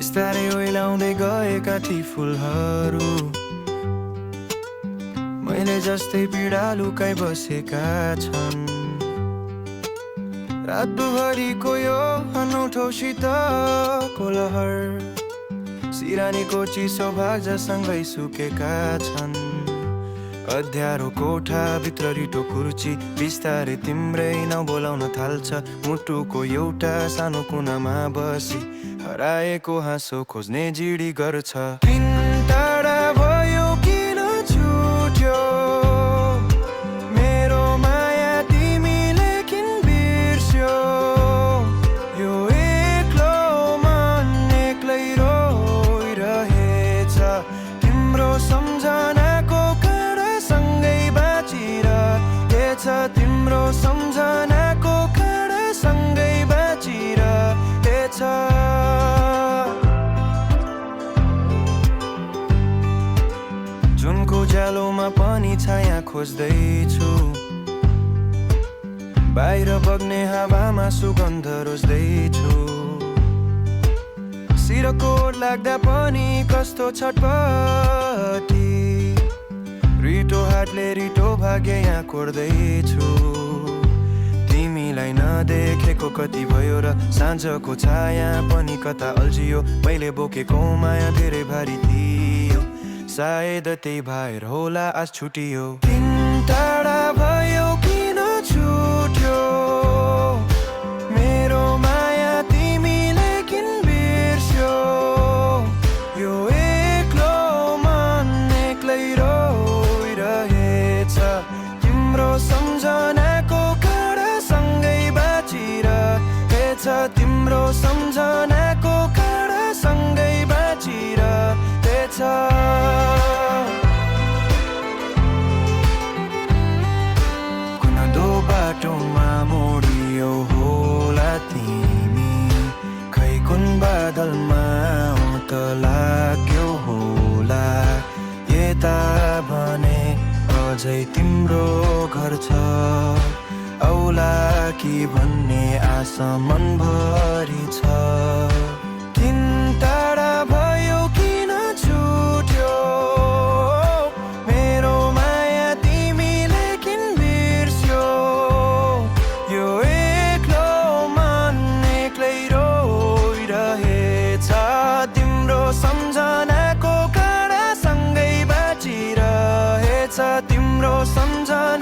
बिस्तारै ओइलाउँदै गएका ती फुलहरू मैले जस्तै पीडा लुकाइ बसेका छन्। रातभरिको यो अनौठो शीतको लहर सिरानीको चिसो भाग्जसँगै सुकेका छन्। अँध्यारो कोठा भित्र रिटो कुर्ची बिस्तारै तिम्रै नाउँ बोलाउन थाल्छ। मुटुको एउटा सानो कुनामा बसी हराएको हाँसो खोज्ने जिडी गर्छ। दिन टाढा भयो किन छुट्यो मेरो माया तिमीले किन बिर्स्यो। यो एक्लो मन एक्लै रोइरहेछ तिम्रो सम्झनाको सँगै बाँचिरहेछ। तिम्रो सम्झनाको सँगै बाँचिरहेछ। जुनको उज्यालोमा पनि छाया खोज्दैछु बाहिर बग्ने हावामा सुगन्ध रोज्दैछु। शिरको ओठ लाग्दा पनि कस्तो छटपटी रिटो हाटले रिटो भाग्य यहाँ कोर्दैछु। तिमीलाई नदेखेको कति भयो र साँझको छाया पनि कता अल्झियो। मैले बोकेको माया धेरै भारी थियो सायद त्यही भएर होला आज छुटियो। दिन टाढा भयो किन छुट्यो मेरो माया तिमीले किन बिर्स्यो। यो एक्लो मन एक्लै रोइरहेछ तिम्रो सम्झनाको सँगै बाँचिरहेछ। तिम्रो सम्झनाको सँगै बाँचिरहेछ। कुनदो बाटोमा मोडियो होला तिमी खै कुन बादलमा त लाग्यो होला। यता भने अझै तिम्रो घर छ औला कि भन्ने आशा मनभरि छ। दिन टाढा भयो किन छुट्यो मेरो माया तिमीले किन बिर्स्यो। यो एक्लो मन एक्लै रोइरहेछ तिम्रो सम्झनाको सँगै बाँचिरहेछ। तिम्रो सम्झना